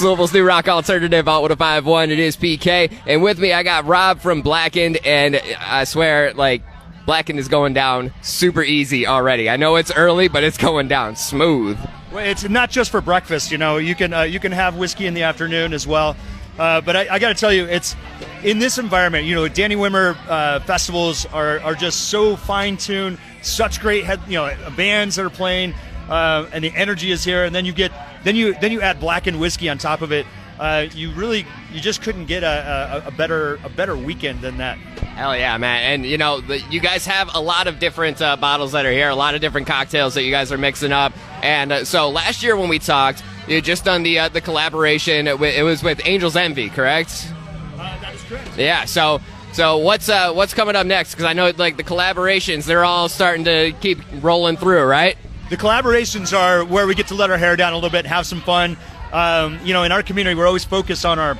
Louisville's new rock alternative, Alt 105.1. It is PK. And with me, I got Rob from Blackened. And I swear, like, Blackened is going down super easy already. I know it's early, but it's going down smooth. Well, it's not just for breakfast. You know, you can have whiskey in the afternoon as well. But I got to tell you, it's in this environment. You know, Danny Wimmer festivals are just so fine-tuned. Such great bands that are playing, and the energy is here. And then you add Blackened whiskey on top of it. You just couldn't get a better weekend than that. Hell yeah, man. And, you know, you guys have a lot of different bottles that are here, a lot of different cocktails that you guys are mixing up. And so last year when we talked, you had just done the collaboration. It was with Angel's Envy, correct? That is correct. Yeah, so what's coming up next? Because I know, like, the collaborations, they're all starting to keep rolling through, right? The collaborations are where we get to let our hair down a little bit, have some fun. In our community, we're always focused on our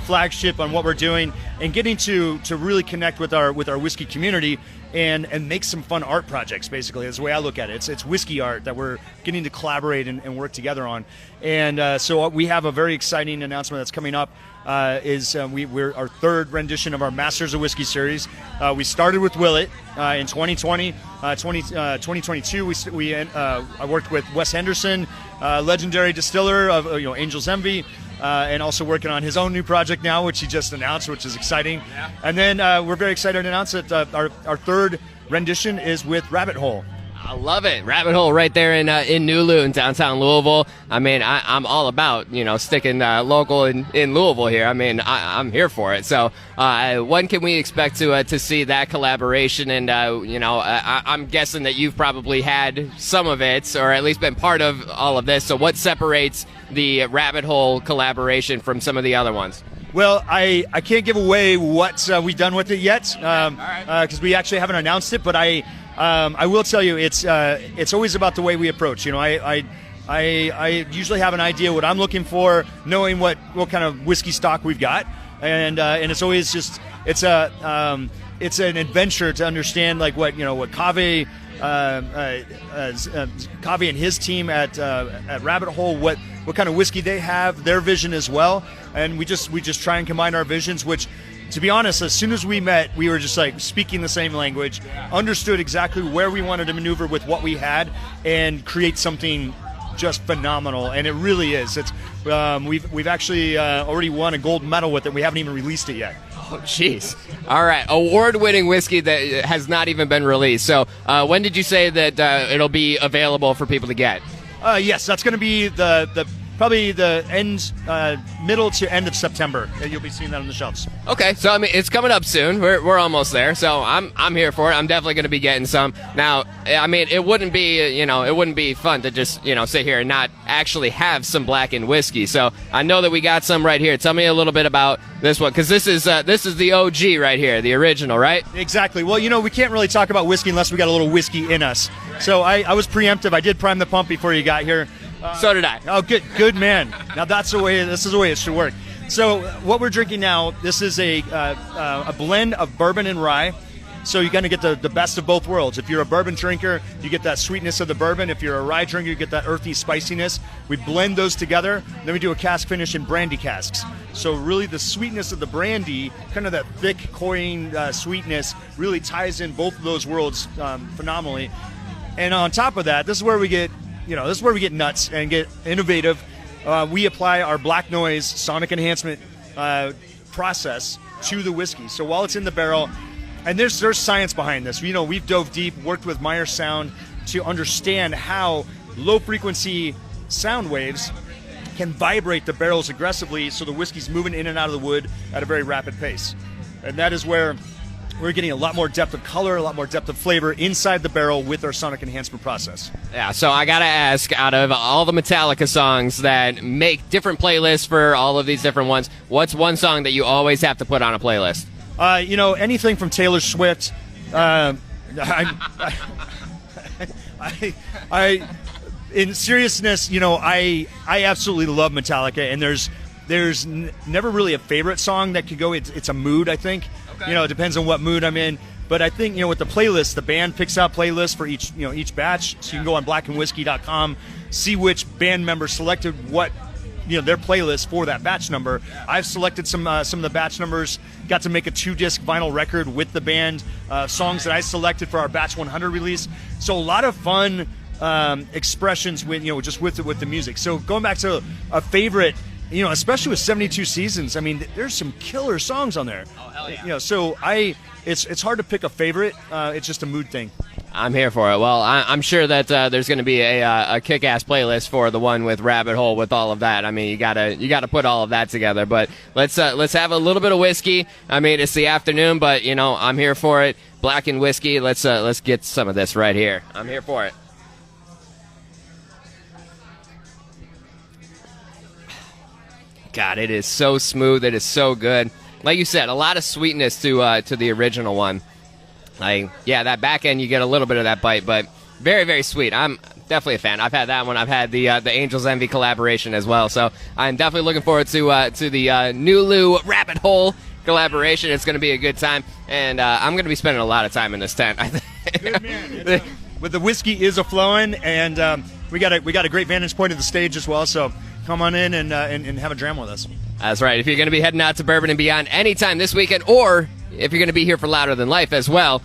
flagship, on what we're doing, and getting to really connect with our whiskey community and make some fun art projects. Basically, that's the way I look at it. It's whiskey art that we're getting to collaborate and work together on. And so we have a very exciting announcement that's coming up. We're our third rendition of our Masters of Whiskey series. We started with Willet in 2020. 2022, I worked with Wes Henderson, legendary distiller of Angel's Envy, and also working on his own new project now, which he just announced, which is exciting. Yeah. And then we're very excited to announce that our third rendition is with Rabbit Hole. I love it. Rabbit Hole right there in Newloo in downtown Louisville. I mean, I'm all about, sticking local in Louisville here. I mean, I'm here for it. So when can we expect to see that collaboration? And, I'm guessing that you've probably had some of it, or at least been part of all of this. So what separates the Rabbit Hole collaboration from some of the other ones? Well, I can't give away what we've done with it yet, because we actually haven't announced it, but I will tell you, it's always about the way we approach. I usually have an idea what I'm looking for, knowing what kind of whiskey stock we've got, and it's always just it's an adventure to understand like what Kaveh and his team at Rabbit Hole, what kind of whiskey they have, their vision as well, and we just try and combine our visions, which, to be honest, as soon as we met, we were just like speaking the same language, understood exactly where we wanted to maneuver with what we had and create something just phenomenal. And it really is. It's we've actually already won a gold medal with it. We haven't even released it yet. Oh, jeez. All right. Award-winning whiskey that has not even been released. So when did you say that it'll be available for people to get? Yes, that's going to be probably the middle to end of September. You'll be seeing that on the shelves. Okay, so I mean it's coming up soon. We're almost there, so I'm here for it. I'm definitely going to be getting some. Now, I mean it wouldn't be fun to just sit here and not actually have some Blackened whiskey. So I know that we got some right here. Tell me a little bit about this one, because this is the OG right here, the original, right? Exactly. Well, we can't really talk about whiskey unless we got a little whiskey in us. So I was preemptive. I did prime the pump before you got here. So did I. Oh, good man. Now this is the way it should work. So what we're drinking now, this is a blend of bourbon and rye. So you're going to get the best of both worlds. If you're a bourbon drinker, you get that sweetness of the bourbon. If you're a rye drinker, you get that earthy spiciness. We blend those together. Then we do a cask finish in brandy casks. So really the sweetness of the brandy, kind of that thick, cloying sweetness, really ties in both of those worlds phenomenally. And on top of that, this is where we get nuts and get innovative. We apply our black noise sonic enhancement process to the whiskey. So while it's in the barrel, and there's science behind this. We've dove deep, worked with Meyer Sound to understand how low frequency sound waves can vibrate the barrels aggressively, so the whiskey's moving in and out of the wood at a very rapid pace. And that is where we're getting a lot more depth of color, a lot more depth of flavor inside the barrel with our sonic enhancement process. Yeah, so I got to ask, out of all the Metallica songs that make different playlists for all of these different ones, what's one song that you always have to put on a playlist? Anything from Taylor Swift. In seriousness, I absolutely love Metallica, and there's never really a favorite song that could go. It's a mood, I think. Okay. It depends on what mood I'm in. But I think, with the playlist, the band picks out playlists for each batch. So you can go on blackenedwhiskey.com, see which band member selected what their playlist for that batch number. I've selected some of the batch numbers. Got to make a 2-disc vinyl record with the band, songs that I selected for our batch 100 release. So a lot of fun expressions with just with the music. So going back to a favorite, especially with 72 Seasons, I mean, there's some killer songs on there. Oh, hell yeah. So it's hard to pick a favorite. It's just a mood thing. I'm here for it. Well, I'm sure that there's going to be a kick-ass playlist for the one with Rabbit Hole with all of that. I mean, you gotta put all of that together. But let's have a little bit of whiskey. I mean, it's the afternoon, but I'm here for it. Blackened whiskey. Let's get some of this right here. I'm here for it. God, it is so smooth. It is so good. Like you said, a lot of sweetness to the original one. That back end, you get a little bit of that bite, but very, very sweet. I'm definitely a fan. I've had that one. I've had the Angel's Envy collaboration as well, so I'm definitely looking forward to the Nulu Rabbit Hole collaboration. It's going to be a good time, and I'm going to be spending a lot of time in this tent. Good man. With the whiskey is a flowing, and we got a great vantage point of the stage as well. So come on in and have a dram with us. That's right. If you're going to be heading out to Bourbon and Beyond anytime this weekend, or if you're going to be here for Louder Than Life as well,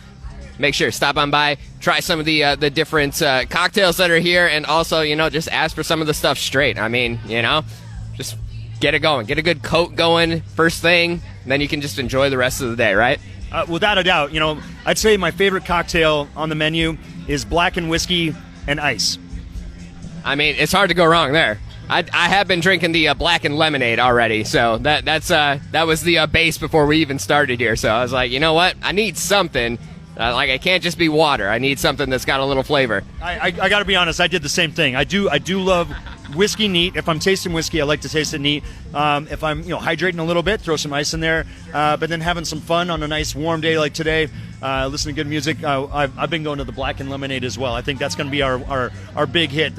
make sure stop on by, try some of the different cocktails that are here, and also just ask for some of the stuff straight. I mean, just get it going, get a good coat going first thing, and then you can just enjoy the rest of the day, right? Without a doubt, I'd say my favorite cocktail on the menu is blackened whiskey and ice. I mean, it's hard to go wrong there. I have been drinking the blackened lemonade already, so that was the base before we even started here. So I was like, you know what? I need something. I can't just be water. I need something that's got a little flavor. I got to be honest. I did the same thing. I do love whiskey neat. If I'm tasting whiskey, I like to taste it neat. If I'm hydrating a little bit, throw some ice in there. But then having some fun on a nice warm day like today, listening to good music. I've been going to the blackened lemonade as well. I think that's going to be our big hit.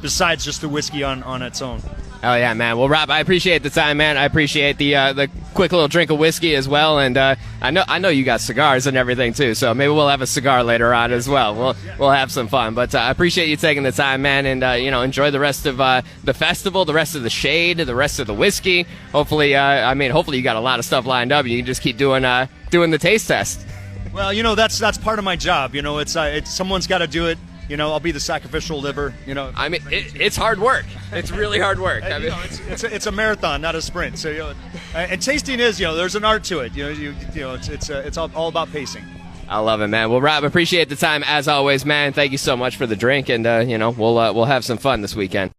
Besides just the whiskey on its own. Oh yeah, man. Well, Rob, I appreciate the time, man. I appreciate the quick little drink of whiskey as well, and I know you got cigars and everything too. So maybe we'll have a cigar later on as well. We'll have some fun. But I appreciate you taking the time, man, and enjoy the rest of the festival, the rest of the shade, the rest of the whiskey. Hopefully, hopefully you got a lot of stuff lined up. You can just keep doing the taste test. Well, that's part of my job. It's someone's got to do it. I'll be the sacrificial liver. I mean, it's hard work. It's really hard work. It's a marathon, not a sprint. So, and tasting is, there's an art to it. It's all about pacing. I love it, man. Well, Rob, appreciate the time as always, man. Thank you so much for the drink, and we'll have some fun this weekend.